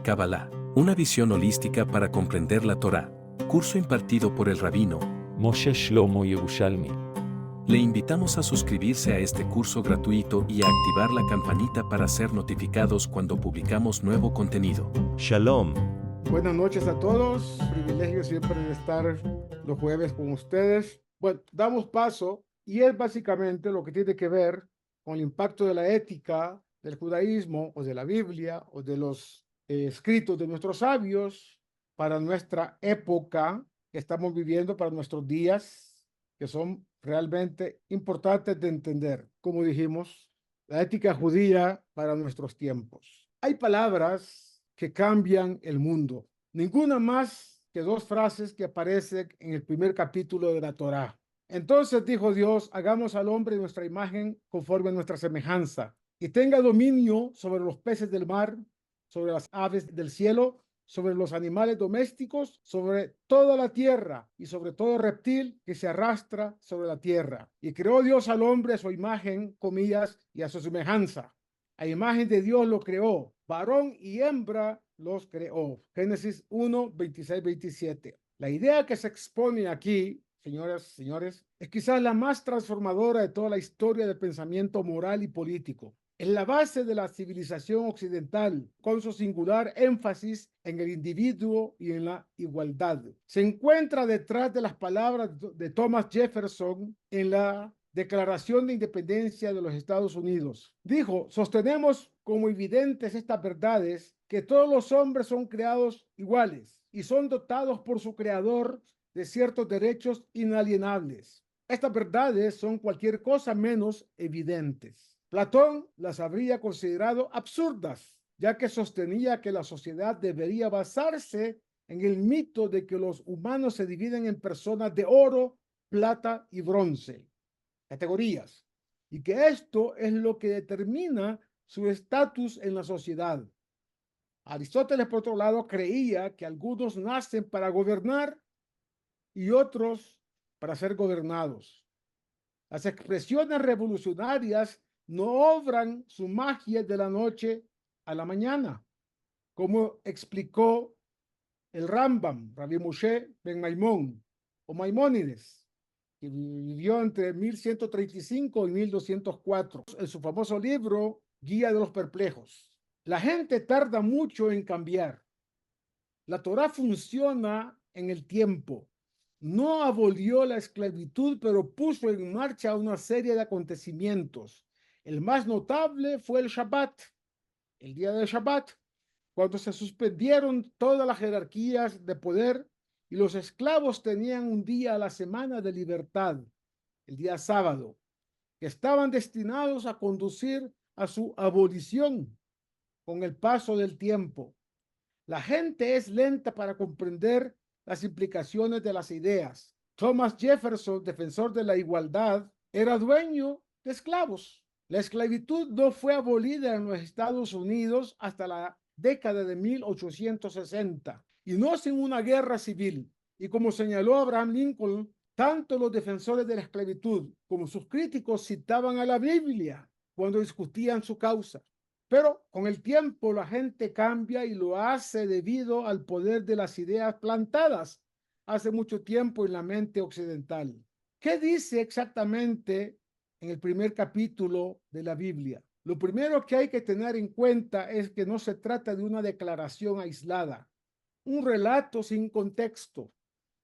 Kabbalah, una visión holística para comprender la Torá. Curso impartido por el rabino Moshe Shlomo Yerushalmi. Le invitamos a suscribirse a este curso gratuito y a activar la campanita para ser notificados cuando publicamos nuevo contenido. Shalom. Buenas noches a todos. Privilegio siempre de estar los jueves con ustedes. Bueno, damos paso y es básicamente lo que tiene que ver con el impacto de la ética del judaísmo o de la Biblia o de los escritos de nuestros sabios para nuestra época que estamos viviendo, para nuestros días, que son realmente importantes de entender. Como dijimos, la ética judía para nuestros tiempos. Hay palabras que cambian el mundo. Ninguna más que dos frases que aparecen en el primer capítulo de la Torá. Entonces dijo Dios, hagamos al hombre nuestra imagen conforme a nuestra semejanza, y tenga dominio sobre los peces del mar, sobre las aves del cielo, sobre los animales domésticos, sobre toda la tierra y sobre todo reptil que se arrastra sobre la tierra. Y creó Dios al hombre a su imagen, comillas, y a su semejanza. A imagen de Dios lo creó, varón y hembra los creó. Génesis 1, 26, 27. La idea que se expone aquí, señoras, señores, es quizás la más transformadora de toda la historia del pensamiento moral y político. Es la base de la civilización occidental, con su singular énfasis en el individuo y en la igualdad. Se encuentra detrás de las palabras de Thomas Jefferson en la Declaración de Independencia de los Estados Unidos. Dijo, sostenemos como evidentes estas verdades, que todos los hombres son creados iguales y son dotados por su creador de ciertos derechos inalienables. Estas verdades son cualquier cosa menos evidentes. Platón las habría considerado absurdas, ya que sostenía que la sociedad debería basarse en el mito de que los humanos se dividen en personas de oro, plata y bronce, categorías, y que esto es lo que determina su estatus en la sociedad. Aristóteles, por otro lado, creía que algunos nacen para gobernar y otros para ser gobernados. Las expresiones revolucionarias no obran su magia de la noche a la mañana, como explicó el Rambam, Rabbi Moshe ben Maimón, o Maimónides, que vivió entre 1135 y 1204, en su famoso libro Guía de los Perplejos. La gente tarda mucho en cambiar. La Torá funciona en el tiempo. No abolió la esclavitud, pero puso en marcha una serie de acontecimientos. El más notable fue el Shabbat, el día del Shabbat, cuando se suspendieron todas las jerarquías de poder y los esclavos tenían un día a la semana de libertad, el día sábado, que estaban destinados a conducir a su abolición con el paso del tiempo. La gente es lenta para comprender las implicaciones de las ideas. Thomas Jefferson, defensor de la igualdad, era dueño de esclavos. La esclavitud no fue abolida en los Estados Unidos hasta la década de 1860 y no sin una guerra civil. Y como señaló Abraham Lincoln, tanto los defensores de la esclavitud como sus críticos citaban a la Biblia cuando discutían su causa. Pero con el tiempo la gente cambia y lo hace debido al poder de las ideas plantadas hace mucho tiempo en la mente occidental. ¿Qué dice exactamente en el primer capítulo de la Biblia? Lo primero que hay que tener en cuenta es que no se trata de una declaración aislada, un relato sin contexto.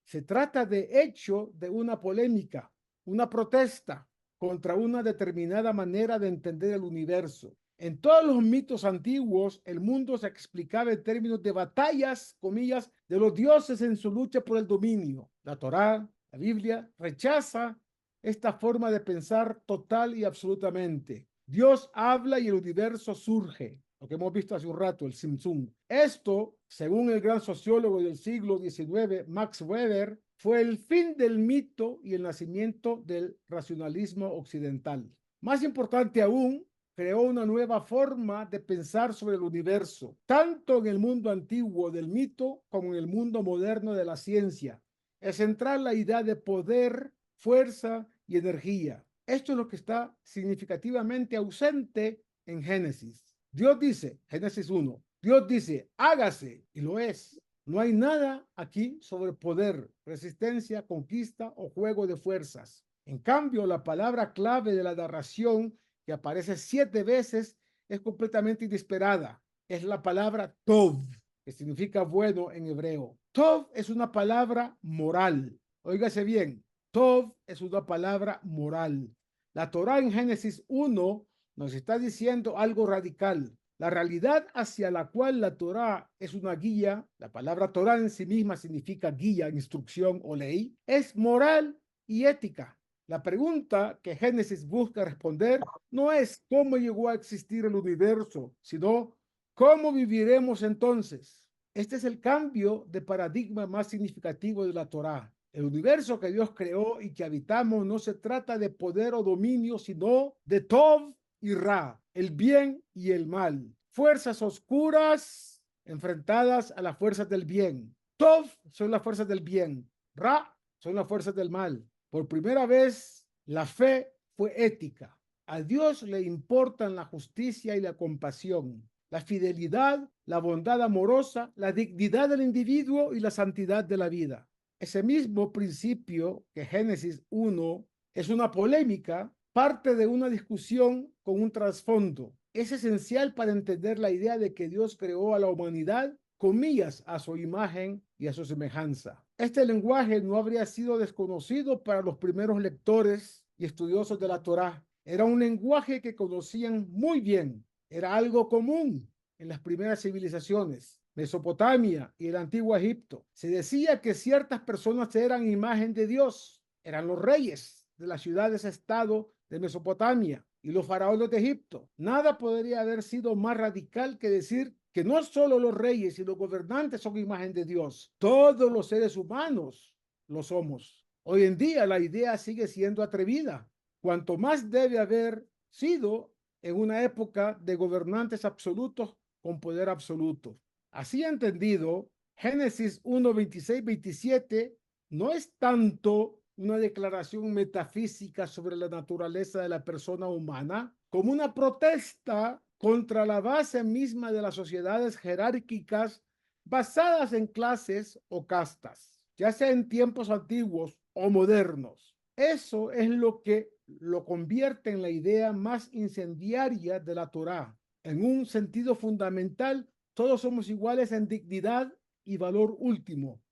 Se trata de hecho de una polémica, una protesta contra una determinada manera de entender el universo. En todos los mitos antiguos, el mundo se explicaba en términos de batallas, comillas, de los dioses en su lucha por el dominio. La Torá, la Biblia, rechaza esta forma de pensar total y absolutamente. Dios habla y el universo surge, lo que hemos visto hace un rato, el Simsum. Esto, según el gran sociólogo del siglo XIX, Max Weber, fue el fin del mito y el nacimiento del racionalismo occidental. Más importante aún, creó una nueva forma de pensar sobre el universo, tanto en el mundo antiguo del mito como en el mundo moderno de la ciencia. Es central la idea de poder, fuerza y energía. Esto es lo que está significativamente ausente en Génesis. Dios dice, Génesis 1, Dios dice, hágase, y lo es. No hay nada aquí sobre poder, resistencia, conquista o juego de fuerzas. En cambio, la palabra clave de la narración, que aparece 7 veces, es completamente inesperada. Es la palabra Tov, que significa bueno en hebreo. Tov es una palabra moral. Óigase bien, Tov es una palabra moral. La Torá en Génesis 1 nos está diciendo algo radical. La realidad hacia la cual la Torá es una guía, la palabra Torá en sí misma significa guía, instrucción o ley, es moral y ética. La pregunta que Génesis busca responder no es cómo llegó a existir el universo, sino cómo viviremos entonces. Este es el cambio de paradigma más significativo de la Torá. El universo que Dios creó y que habitamos no se trata de poder o dominio, sino de Tov y Ra, el bien y el mal. Fuerzas oscuras enfrentadas a las fuerzas del bien. Tov son las fuerzas del bien. Ra son las fuerzas del mal. Por primera vez, la fe fue ética. A Dios le importan la justicia y la compasión, la fidelidad, la bondad amorosa, la dignidad del individuo y la santidad de la vida. Ese mismo principio que Génesis 1 es una polémica, parte de una discusión con un trasfondo. Es esencial para entender la idea de que Dios creó a la humanidad, comillas, a su imagen y a su semejanza. Este lenguaje no habría sido desconocido para los primeros lectores y estudiosos de la Torá. Era un lenguaje que conocían muy bien. Era algo común en las primeras civilizaciones. Mesopotamia y el antiguo Egipto. Se decía que ciertas personas eran imagen de Dios. Eran los reyes de las ciudades-estado de Mesopotamia y los faraones de Egipto. Nada podría haber sido más radical que decir que no solo los reyes y los gobernantes son imagen de Dios. Todos los seres humanos lo somos. Hoy en día la idea sigue siendo atrevida. Cuanto más debe haber sido en una época de gobernantes absolutos con poder absoluto. Así entendido, Génesis 1, 26, 27 no es tanto una declaración metafísica sobre la naturaleza de la persona humana como una protesta contra la base misma de las sociedades jerárquicas basadas en clases o castas, ya sea en tiempos antiguos o modernos. Eso es lo que lo convierte en la idea más incendiaria de la Torá. En un sentido fundamental, todos somos iguales en dignidad y valor último,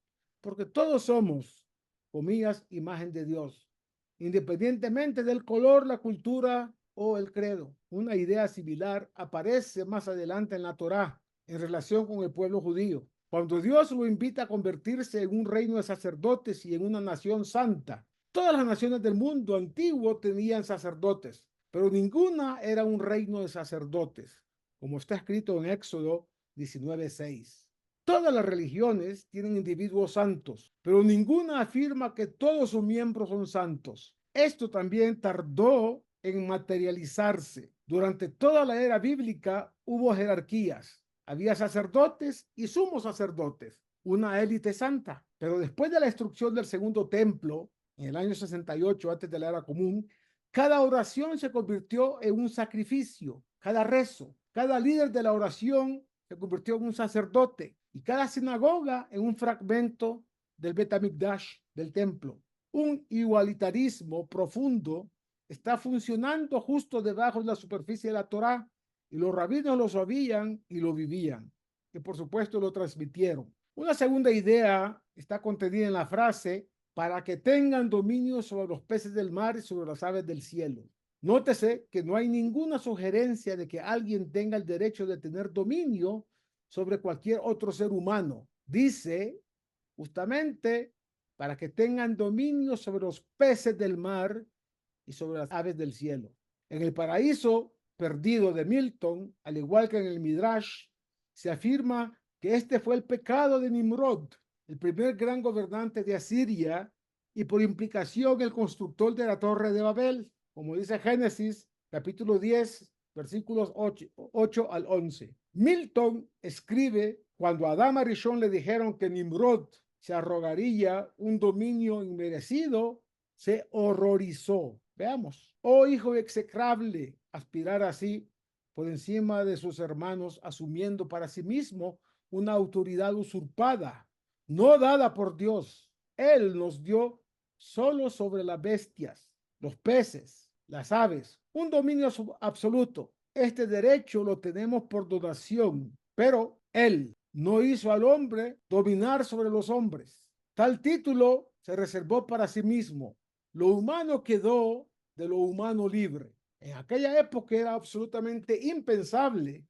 porque todos somos, comillas, imagen de Dios, independientemente del color, la cultura o el credo. Una idea similar aparece más adelante en la Torá en relación con el pueblo judío. Cuando Dios lo invita a convertirse en un reino de sacerdotes y en una nación santa. Todas las naciones del mundo antiguo tenían sacerdotes, pero ninguna era un reino de sacerdotes, como está escrito en Éxodo 19:6. Todas las religiones tienen individuos santos, pero ninguna afirma que todos sus miembros son santos. Esto también tardó en materializarse. Durante toda la era bíblica hubo jerarquías. Había sacerdotes y sumos sacerdotes, una élite santa. Pero después de la destrucción del segundo templo, en el año 68 antes de la era común, cada oración se convirtió en un sacrificio, cada rezo, cada líder de la oración se convirtió en un sacerdote y cada sinagoga en un fragmento del Bet HaMikdash, del templo. Un igualitarismo profundo está funcionando justo debajo de la superficie de la Torá y los rabinos lo sabían y lo vivían, que por supuesto lo transmitieron. Una segunda idea está contenida en la frase para que tengan dominio sobre los peces del mar y sobre las aves del cielo. Nótese que no hay ninguna sugerencia de que alguien tenga el derecho de tener dominio sobre cualquier otro ser humano. Dice justamente para que tengan dominio sobre los peces del mar y sobre las aves del cielo. En el paraíso perdido de Milton, al igual que en el Midrash, se afirma que este fue el pecado de Nimrod, el primer gran gobernante de Asiria y por implicación el constructor de la Torre de Babel, como dice Génesis capítulo 10, versículos 8 al 11. Milton escribe cuando a Adán Arishon le dijeron que Nimrod se arrogaría un dominio inmerecido, se horrorizó. Veamos, oh hijo execrable, aspirar así por encima de sus hermanos, asumiendo para sí mismo una autoridad usurpada, no dada por Dios. Él nos dio solo sobre las bestias, los peces, las aves, un dominio absoluto. Este derecho lo tenemos por donación, pero Él no hizo al hombre dominar sobre los hombres. Tal título se reservó para sí mismo. Lo humano quedó de lo humano libre. En aquella época era absolutamente impensable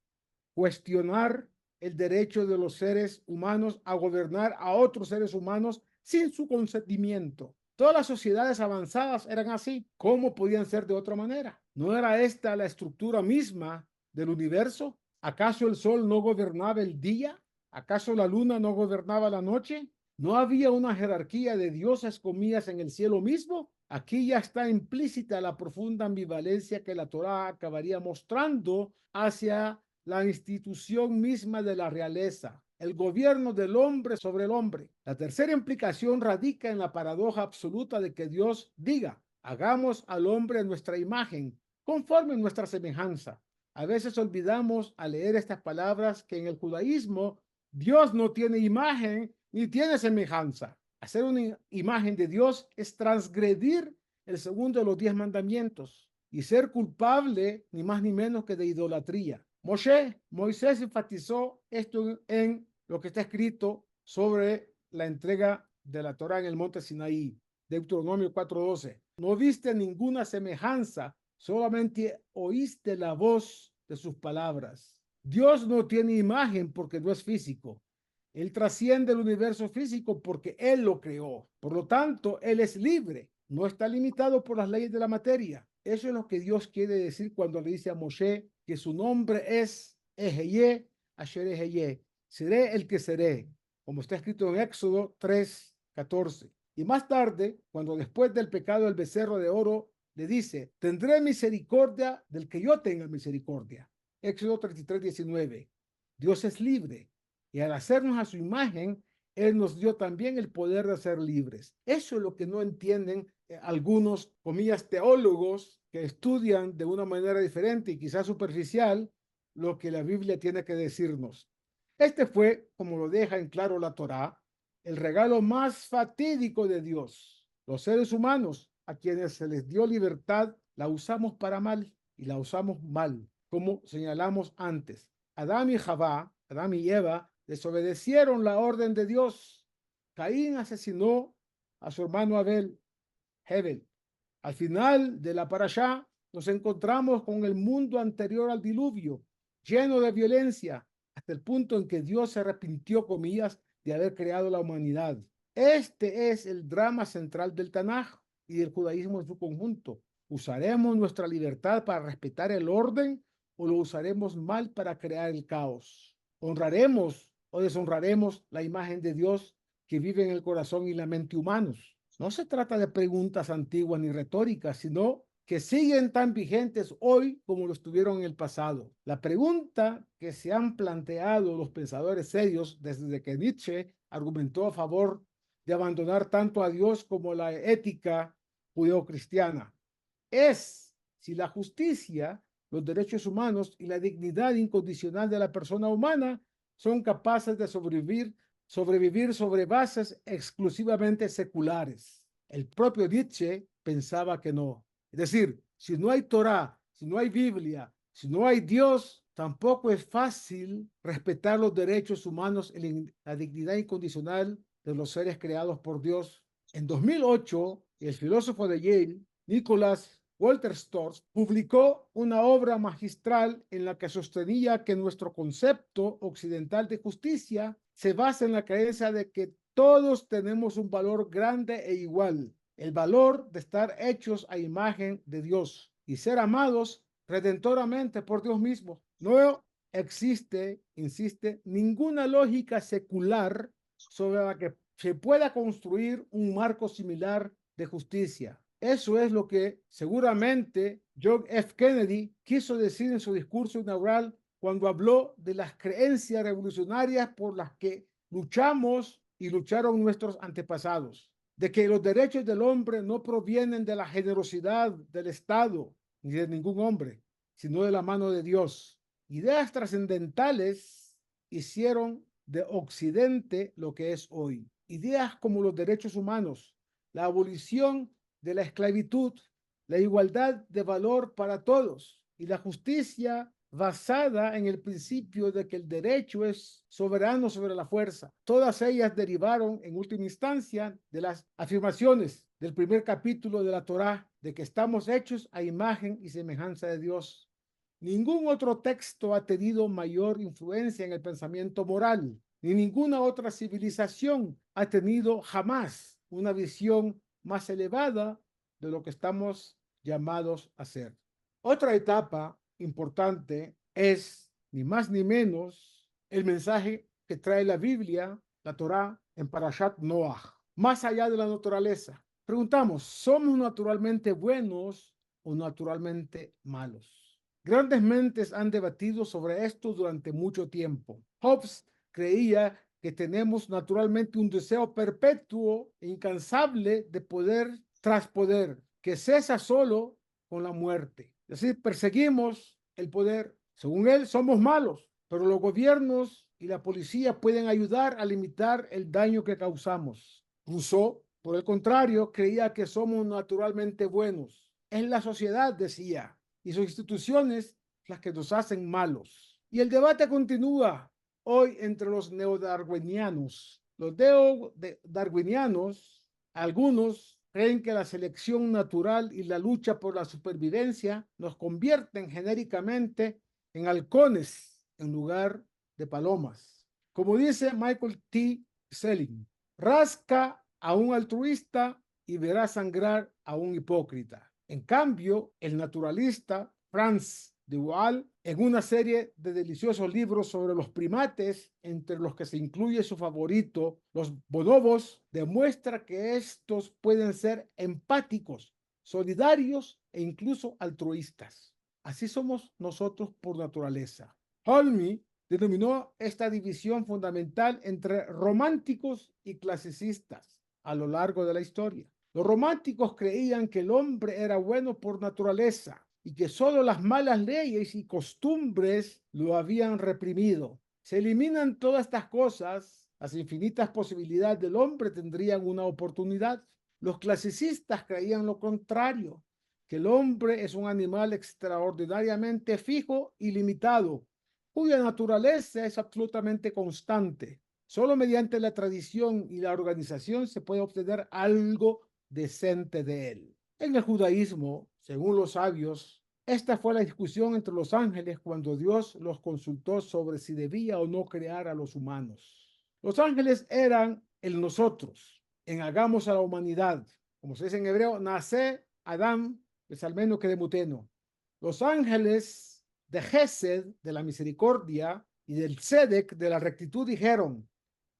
cuestionar el derecho de los seres humanos a gobernar a otros seres humanos sin su consentimiento. Todas las sociedades avanzadas eran así. ¿Cómo podían ser de otra manera? ¿No era esta la estructura misma del universo? ¿Acaso el sol no gobernaba el día? ¿Acaso la luna no gobernaba la noche? ¿No había una jerarquía de dioses comidas en el cielo mismo? Aquí ya está implícita la profunda ambivalencia que la Torá acabaría mostrando hacia la institución misma de la realeza, el gobierno del hombre sobre el hombre. La tercera implicación radica en la paradoja absoluta de que Dios diga, hagamos al hombre en nuestra imagen, conforme nuestra semejanza. A veces olvidamos al leer estas palabras que en el judaísmo Dios no tiene imagen ni tiene semejanza. Hacer una imagen de Dios es transgredir el segundo de los 10 mandamientos y ser culpable ni más ni menos que de idolatría. Moisés enfatizó esto en lo que está escrito sobre la entrega de la Torá en el monte Sinaí, Deuteronomio 4:12. No viste ninguna semejanza, solamente oíste la voz de sus palabras. Dios no tiene imagen porque no es físico. Él trasciende el universo físico porque Él lo creó. Por lo tanto, Él es libre, no está limitado por las leyes de la materia. Eso es lo que Dios quiere decir cuando le dice a Moshe que su nombre es Ejeye, Asher Ejeye. Seré el que seré, como está escrito en Éxodo 3:14. Y más tarde, cuando después del pecado del becerro de oro, le dice, tendré misericordia del que yo tenga misericordia. Éxodo 33:19. Dios es libre. Y al hacernos a su imagen, Él nos dio también el poder de ser libres. Eso es lo que no entienden algunos, comillas, teólogos que estudian de una manera diferente y quizás superficial lo que la Biblia tiene que decirnos. Este fue, como lo deja en claro la Torá, el regalo más fatídico de Dios. Los seres humanos, a quienes se les dio libertad, la usamos para mal y la usamos mal, como señalamos antes. Adán y Eva, desobedecieron la orden de Dios. Caín asesinó a su hermano Hebel. Al final de la parashá nos encontramos con el mundo anterior al diluvio, lleno de violencia, hasta el punto en que Dios se arrepintió, comillas, de haber creado la humanidad. Este es el drama central del Tanaj y del judaísmo en su conjunto. ¿Usaremos nuestra libertad para respetar el orden o lo usaremos mal para crear el caos? ¿Honraremos o deshonraremos la imagen de Dios que vive en el corazón y la mente humanos? No se trata de preguntas antiguas ni retóricas, sino que siguen tan vigentes hoy como lo estuvieron en el pasado. La pregunta que se han planteado los pensadores serios desde que Nietzsche argumentó a favor de abandonar tanto a Dios como la ética judeocristiana es si la justicia, los derechos humanos y la dignidad incondicional de la persona humana son capaces de sobrevivir sobre bases exclusivamente seculares. El propio Nietzsche pensaba que no. Es decir, si no hay Torá, si no hay Biblia, si no hay Dios, tampoco es fácil respetar los derechos humanos y la dignidad incondicional de los seres creados por Dios. En 2008, el filósofo de Yale, Nicholas Walter Storrs, publicó una obra magistral en la que sostenía que nuestro concepto occidental de justicia se basa en la creencia de que todos tenemos un valor grande e igual, el valor de estar hechos a imagen de Dios y ser amados redentoramente por Dios mismo. No existe, insiste, ninguna lógica secular sobre la que se pueda construir un marco similar de justicia. Eso es lo que seguramente John F. Kennedy quiso decir en su discurso inaugural cuando habló de las creencias revolucionarias por las que luchamos y lucharon nuestros antepasados, de que los derechos del hombre no provienen de la generosidad del Estado ni de ningún hombre, sino de la mano de Dios. Ideas trascendentales hicieron de Occidente lo que es hoy. Ideas como los derechos humanos, la abolición de la esclavitud, la igualdad de valor para todos y la justicia basada en el principio de que el derecho es soberano sobre la fuerza. Todas ellas derivaron en última instancia de las afirmaciones del primer capítulo de la Torá, de que estamos hechos a imagen y semejanza de Dios. Ningún otro texto ha tenido mayor influencia en el pensamiento moral, ni ninguna otra civilización ha tenido jamás una visión más elevada de lo que estamos llamados a ser. Otra etapa importante es, ni más ni menos, el mensaje que trae la Biblia, la Torá, en Parashat Noach. Más allá de la naturaleza, preguntamos, ¿somos naturalmente buenos o naturalmente malos? Grandes mentes han debatido sobre esto durante mucho tiempo. Hobbes creía que tenemos naturalmente un deseo perpetuo e incansable de poder tras poder, que cesa solo con la muerte. Es decir, perseguimos el poder. Según él, somos malos, pero los gobiernos y la policía pueden ayudar a limitar el daño que causamos. Rousseau, por el contrario, creía que somos naturalmente buenos. Es la sociedad, decía, y sus instituciones las que nos hacen malos. Y el debate continúa hoy entre los neodarwinianos. Los neodarwinianos, algunos creen que la selección natural y la lucha por la supervivencia nos convierten genéricamente en halcones en lugar de palomas. Como dice Michael T. Selling, rasca a un altruista y verás sangrar a un hipócrita. En cambio, el naturalista Franz de Waal, en una serie de deliciosos libros sobre los primates, entre los que se incluye su favorito, los bonobos, demuestra que estos pueden ser empáticos, solidarios e incluso altruistas. Así somos nosotros por naturaleza. Holme denominó esta división fundamental entre románticos y clasicistas a lo largo de la historia. Los románticos creían que el hombre era bueno por naturaleza y que solo las malas leyes y costumbres lo habían reprimido. Se eliminan todas estas cosas, las infinitas posibilidades del hombre tendrían una oportunidad. Los clasicistas creían lo contrario, que el hombre es un animal extraordinariamente fijo y limitado, cuya naturaleza es absolutamente constante. Solo mediante la tradición y la organización se puede obtener algo decente de él. En el judaísmo, según los sabios, esta fue la discusión entre los ángeles cuando Dios los consultó sobre si debía o no crear a los humanos. Los ángeles eran el nosotros, en hagamos a la humanidad. Como se dice en hebreo, nace Adán, es al menos que de muteno. Los ángeles de Gesed, de la misericordia, y del Tzedek, de la rectitud, dijeron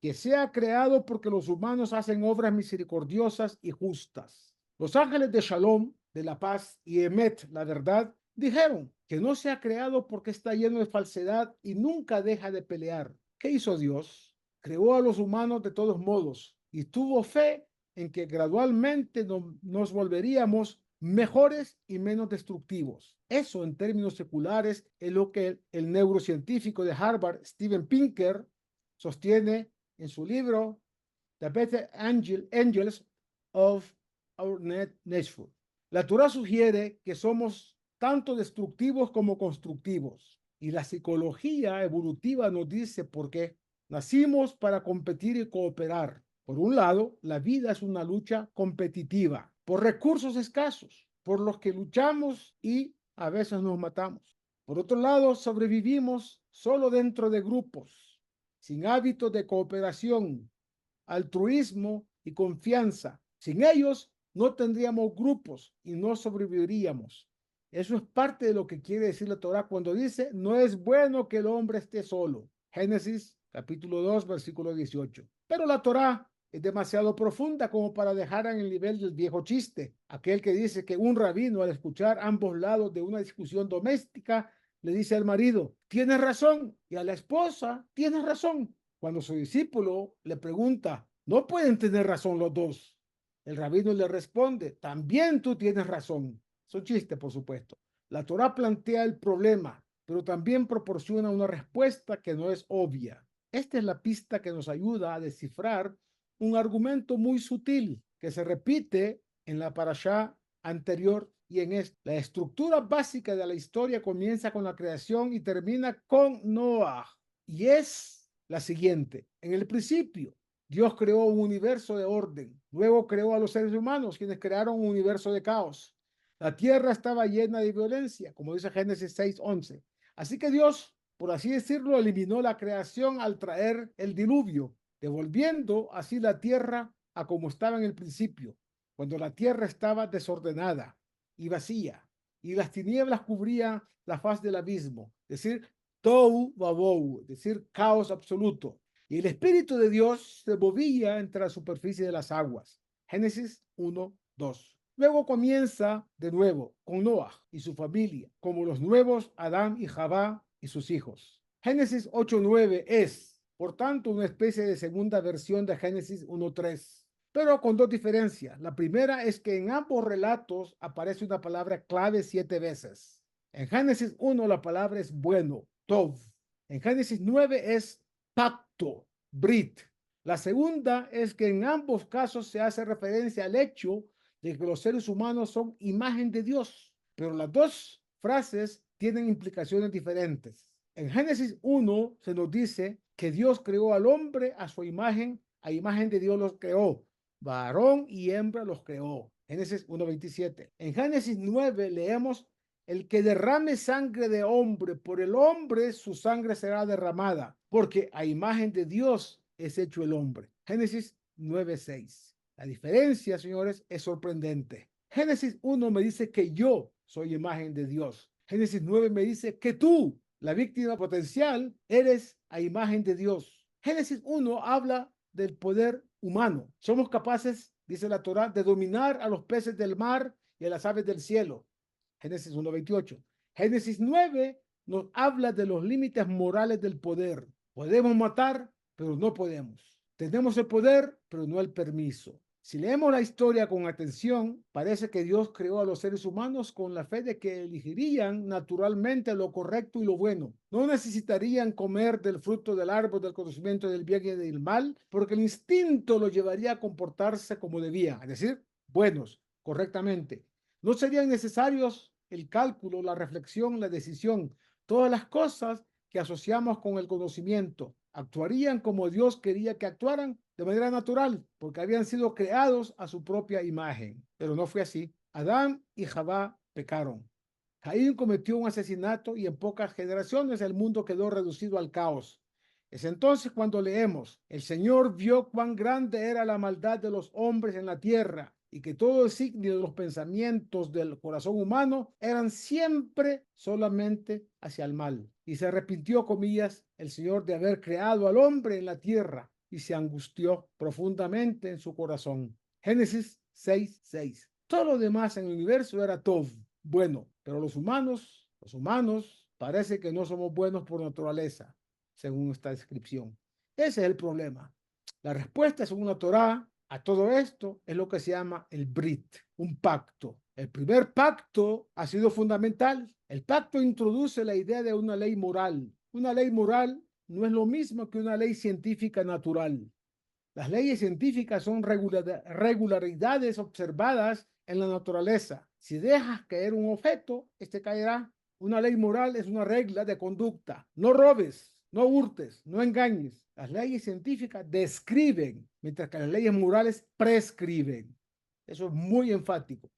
que sea creado porque los humanos hacen obras misericordiosas y justas. Los ángeles de Shalom, de la paz, y Emet, la verdad, dijeron que no se ha creado porque está lleno de falsedad y nunca deja de pelear. ¿Qué hizo Dios? Creó a los humanos de todos modos y tuvo fe en que gradualmente nos volveríamos mejores y menos destructivos. Eso, en términos seculares, es lo que el neurocientífico de Harvard, Steven Pinker, sostiene en su libro The Better Angels of Our Nature. La Torah sugiere que somos tanto destructivos como constructivos, y la psicología evolutiva nos dice por qué. Nacimos para competir y cooperar. Por un lado, la vida es una lucha competitiva por recursos escasos, por los que luchamos y a veces nos matamos. Por otro lado, sobrevivimos solo dentro de grupos, sin hábitos de cooperación, altruismo y confianza. Sin ellos no tendríamos grupos y no sobreviviríamos. Eso es parte de lo que quiere decir la Torá cuando dice, no es bueno que el hombre esté solo. Génesis capítulo 2, versículo 18. Pero la Torá es demasiado profunda como para dejar en el nivel del viejo chiste, aquel que dice que un rabino, al escuchar ambos lados de una discusión doméstica, le dice al marido, tienes razón, y a la esposa, tienes razón. Cuando su discípulo le pregunta, ¿no pueden tener razón los dos? El rabino le responde, también tú tienes razón. Es un chiste, por supuesto. La Torá plantea el problema, pero también proporciona una respuesta que no es obvia. Esta es la pista que nos ayuda a descifrar un argumento muy sutil que se repite en la parashá anterior y en esta. La estructura básica de la historia comienza con la creación y termina con Noah. Y es la siguiente. En el principio, Dios creó un universo de orden. Luego creó a los seres humanos, quienes crearon un universo de caos. La tierra estaba llena de violencia, como dice Génesis 6:11. Así que Dios, por así decirlo, eliminó la creación al traer el diluvio, devolviendo así la tierra a como estaba en el principio, cuando la tierra estaba desordenada y vacía, y las tinieblas cubrían la faz del abismo, es decir, tohu vabou, es decir, caos absoluto. Y el Espíritu de Dios se movía entre la superficie de las aguas. Génesis 1:2. Luego comienza de nuevo con Noah y su familia, como los nuevos Adán y Javá y sus hijos. Génesis 8:9 es, por tanto, una especie de segunda versión de Génesis 1:3, pero con dos diferencias. La primera es que en ambos relatos aparece una palabra clave 7 veces. En Génesis 1 la palabra es bueno, tov. En Génesis 9 es pacto, brit. La segunda es que en ambos casos se hace referencia al hecho de que los seres humanos son imagen de Dios, pero las dos frases tienen implicaciones diferentes. En Génesis 1 se nos dice que Dios creó al hombre a su imagen, a imagen de Dios los creó, varón y hembra los creó. Génesis 1:27. En Génesis 9 leemos: el que derrame sangre de hombre, por el hombre su sangre será derramada, porque a imagen de Dios es hecho el hombre. Génesis 9:6. La diferencia, señores, es sorprendente. Génesis 1 me dice que yo soy imagen de Dios. Génesis 9 me dice que tú, la víctima potencial, eres a imagen de Dios. Génesis 1 habla del poder humano. Somos capaces, dice la Torá, de dominar a los peces del mar y a las aves del cielo. Génesis 1:28. Génesis 9 nos habla de los límites morales del poder. Podemos matar, pero no podemos. Tenemos el poder, pero no el permiso. Si leemos la historia con atención, parece que Dios creó a los seres humanos con la fe de que elegirían naturalmente lo correcto y lo bueno. No necesitarían comer del fruto del árbol del conocimiento del bien y del mal, porque el instinto los llevaría a comportarse como debían, es decir, buenos, correctamente. No serían necesarios el cálculo, la reflexión, la decisión, todas las cosas que asociamos con el conocimiento. Actuarían como Dios quería que actuaran, de manera natural, porque habían sido creados a su propia imagen. Pero no fue así. Adán y Javá pecaron. Caín cometió un asesinato y en pocas generaciones el mundo quedó reducido al caos. Es entonces cuando leemos: el Señor vio cuán grande era la maldad de los hombres en la tierra, y que todo el signo de los pensamientos del corazón humano eran siempre solamente hacia el mal. Y se arrepintió, comillas, el Señor de haber creado al hombre en la tierra, y se angustió profundamente en su corazón. Génesis 6:6. Todo lo demás en el universo era tov, bueno, pero los humanos parece que no somos buenos por naturaleza, según esta descripción. Ese es el problema. La respuesta, según la Torá, a todo esto es lo que se llama el Brit, un pacto. El primer pacto ha sido fundamental. El pacto introduce la idea de una ley moral. Una ley moral no es lo mismo que una ley científica natural. Las leyes científicas son regularidades observadas en la naturaleza. Si dejas caer un objeto, este caerá. Una ley moral es una regla de conducta. No robes, no hurtes, no engañes. Las leyes científicas describen, mientras que las leyes morales prescriben. Eso es muy enfático.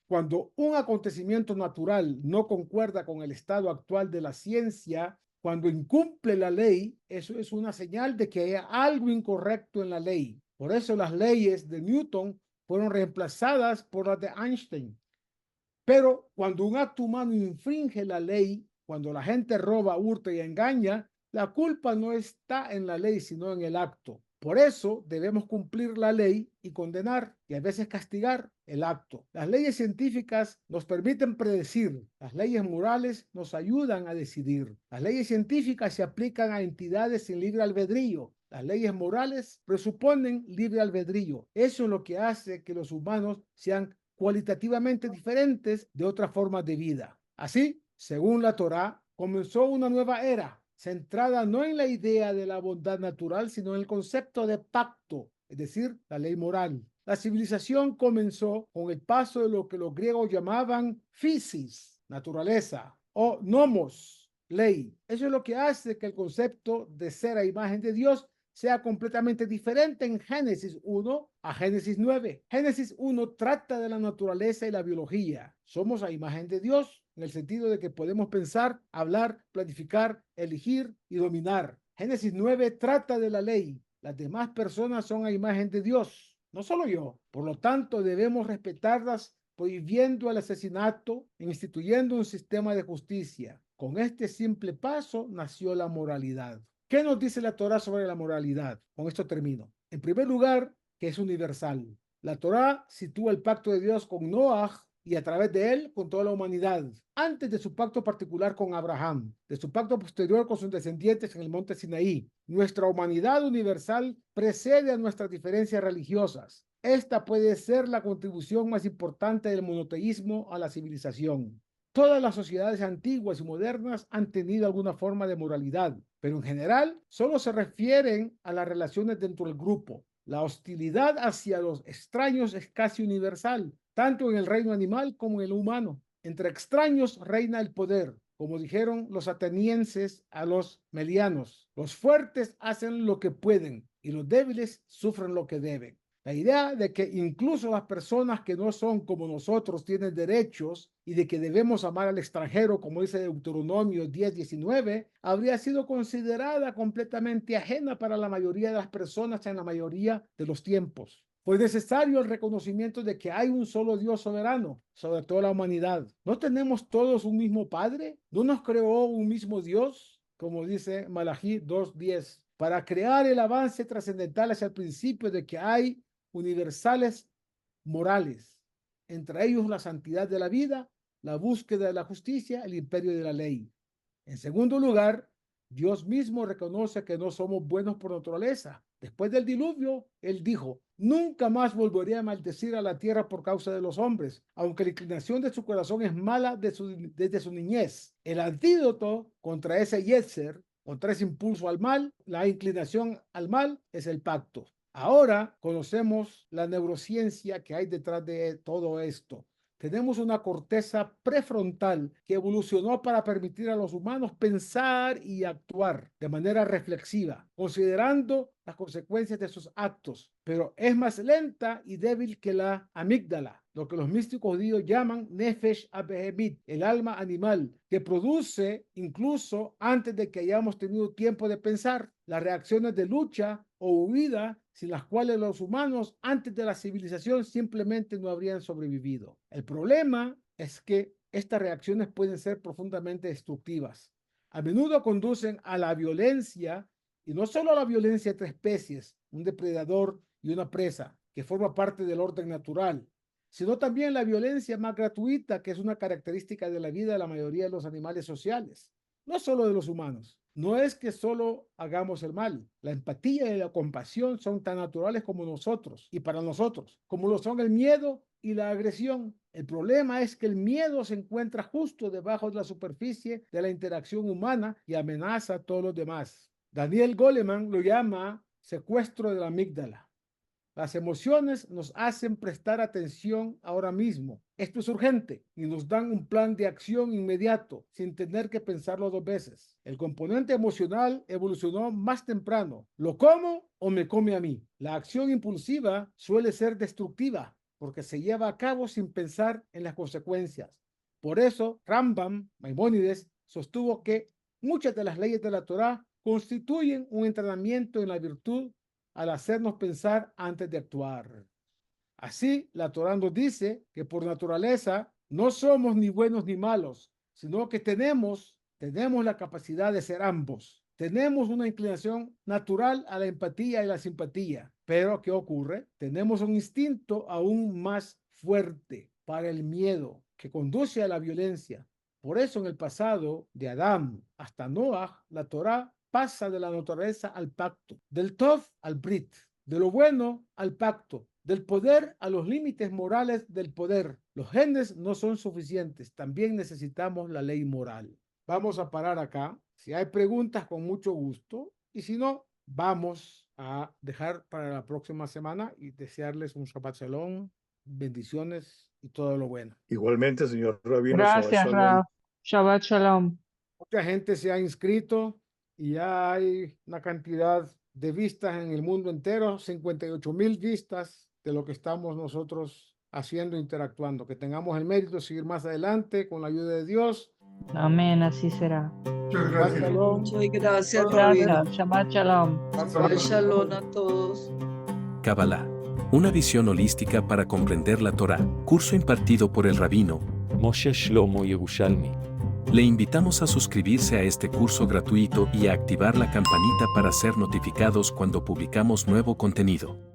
Cuando un acontecimiento natural no concuerda con el estado actual de la ciencia, cuando incumple la ley, eso es una señal de que hay algo incorrecto en la ley. Por eso las leyes de Newton fueron reemplazadas por las de Einstein. Pero cuando un acto humano infringe la ley, cuando la gente roba, hurta y engaña, la culpa no está en la ley, sino en el acto. Por eso debemos cumplir la ley y condenar y a veces castigar el acto. Las leyes científicas nos permiten predecir. Las leyes morales nos ayudan a decidir. Las leyes científicas se aplican a entidades sin libre albedrío. Las leyes morales presuponen libre albedrío. Eso es lo que hace que los humanos sean cualitativamente diferentes de otras formas de vida. Así, según la Torá, comenzó una nueva era, centrada no en la idea de la bondad natural, sino en el concepto de pacto, es decir, la ley moral. La civilización comenzó con el paso de lo que los griegos llamaban physis, naturaleza, o nomos, ley. Eso es lo que hace que el concepto de ser a imagen de Dios sea completamente diferente en Génesis 1 a Génesis 9. Génesis 1 trata de la naturaleza y la biología. Somos a imagen de Dios en el sentido de que podemos pensar, hablar, planificar, elegir y dominar. Génesis 9 trata de la ley. Las demás personas son a imagen de Dios, no solo yo. Por lo tanto, debemos respetarlas prohibiendo el asesinato e instituyendo un sistema de justicia. Con este simple paso nació la moralidad. ¿Qué nos dice la Torá sobre la moralidad? Con esto termino. En primer lugar, que es universal. La Torá sitúa el pacto de Dios con Noaj y a través de él con toda la humanidad, antes de su pacto particular con Abraham, de su pacto posterior con sus descendientes en el monte Sinaí. Nuestra humanidad universal precede a nuestras diferencias religiosas. Esta puede ser la contribución más importante del monoteísmo a la civilización. Todas las sociedades antiguas y modernas han tenido alguna forma de moralidad, pero en general solo se refieren a las relaciones dentro del grupo. La hostilidad hacia los extraños es casi universal, tanto en el reino animal como en el humano. Entre extraños reina el poder, como dijeron los atenienses a los melianos. Los fuertes hacen lo que pueden y los débiles sufren lo que deben. La idea de que incluso las personas que no son como nosotros tienen derechos y de que debemos amar al extranjero, como dice Deuteronomio 10:19, habría sido considerada completamente ajena para la mayoría de las personas en la mayoría de los tiempos. Fue necesario el reconocimiento de que hay un solo Dios soberano sobre toda la humanidad. ¿No tenemos todos un mismo Padre? ¿No nos creó un mismo Dios? Como dice Malají 2:10, para crear el avance trascendental hacia el principio de que hay universales morales, entre ellos la santidad de la vida, la búsqueda de la justicia, el imperio de la ley. En segundo lugar, Dios mismo reconoce que no somos buenos por naturaleza. Después del diluvio, Él dijo, nunca más volveré a maldecir a la tierra por causa de los hombres, aunque la inclinación de su corazón es mala desde su niñez. El antídoto contra ese yetzer, contra ese impulso al mal, la inclinación al mal, es el pacto. Ahora conocemos la neurociencia que hay detrás de todo esto. Tenemos una corteza prefrontal que evolucionó para permitir a los humanos pensar y actuar de manera reflexiva, considerando las consecuencias de sus actos, pero es más lenta y débil que la amígdala, lo que los místicos judíos llaman nefesh abehemit, el alma animal, que produce incluso antes de que hayamos tenido tiempo de pensar las reacciones de lucha o huida, sin las cuales los humanos antes de la civilización simplemente no habrían sobrevivido. El problema es que estas reacciones pueden ser profundamente destructivas. A menudo conducen a la violencia, y no solo a la violencia entre especies, un depredador y una presa, que forma parte del orden natural, sino también la violencia más gratuita, que es una característica de la vida de la mayoría de los animales sociales, no solo de los humanos. No es que solo hagamos el mal. La empatía y la compasión son tan naturales como nosotros y para nosotros, como lo son el miedo y la agresión. El problema es que el miedo se encuentra justo debajo de la superficie de la interacción humana y amenaza a todos los demás. Daniel Goleman lo llama secuestro de la amígdala. Las emociones nos hacen prestar atención ahora mismo. Esto es urgente y nos dan un plan de acción inmediato sin tener que pensarlo dos veces. El componente emocional evolucionó más temprano. ¿Lo como o me come a mí? La acción impulsiva suele ser destructiva porque se lleva a cabo sin pensar en las consecuencias. Por eso, Rambam, Maimónides, sostuvo que muchas de las leyes de la Torá constituyen un entrenamiento en la virtud al hacernos pensar antes de actuar. Así, la Torá nos dice que por naturaleza no somos ni buenos ni malos, sino que tenemos la capacidad de ser ambos. Tenemos una inclinación natural a la empatía y la simpatía. Pero, ¿qué ocurre? Tenemos un instinto aún más fuerte para el miedo que conduce a la violencia. Por eso, en el pasado, de Adán hasta Noah, la Torá pasa de la naturaleza al pacto, del Tov al Brit, de lo bueno al pacto, del poder a los límites morales del poder, Los genes no son suficientes, también necesitamos la ley moral. Vamos a parar acá. Si hay preguntas, con mucho gusto. Y si no, vamos a dejar para la próxima semana y desearles un Shabbat Shalom, bendiciones y todo lo bueno. Igualmente, señor Rabino, Gracias, Shabbat Shalom. Raf. Shabbat Shalom. Mucha gente se ha inscrito y ya hay una cantidad de vistas en el mundo entero, 58,000 vistas de lo que estamos nosotros haciendo, interactuando. Que tengamos el mérito de seguir más adelante con la ayuda de Dios. Amén, así será. Muchas Shabbat gracias. Shalom. Muchas gracias, Rabino. Gracias. Shabbat Shalom. Shabbat Shalom a todos. Kabbalah. Una visión holística para comprender la Torá. Curso impartido por el rabino. Moshe Shlomo Yerushalmi. Le invitamos a suscribirse a este curso gratuito y a activar la campanita para ser notificados cuando publicamos nuevo contenido.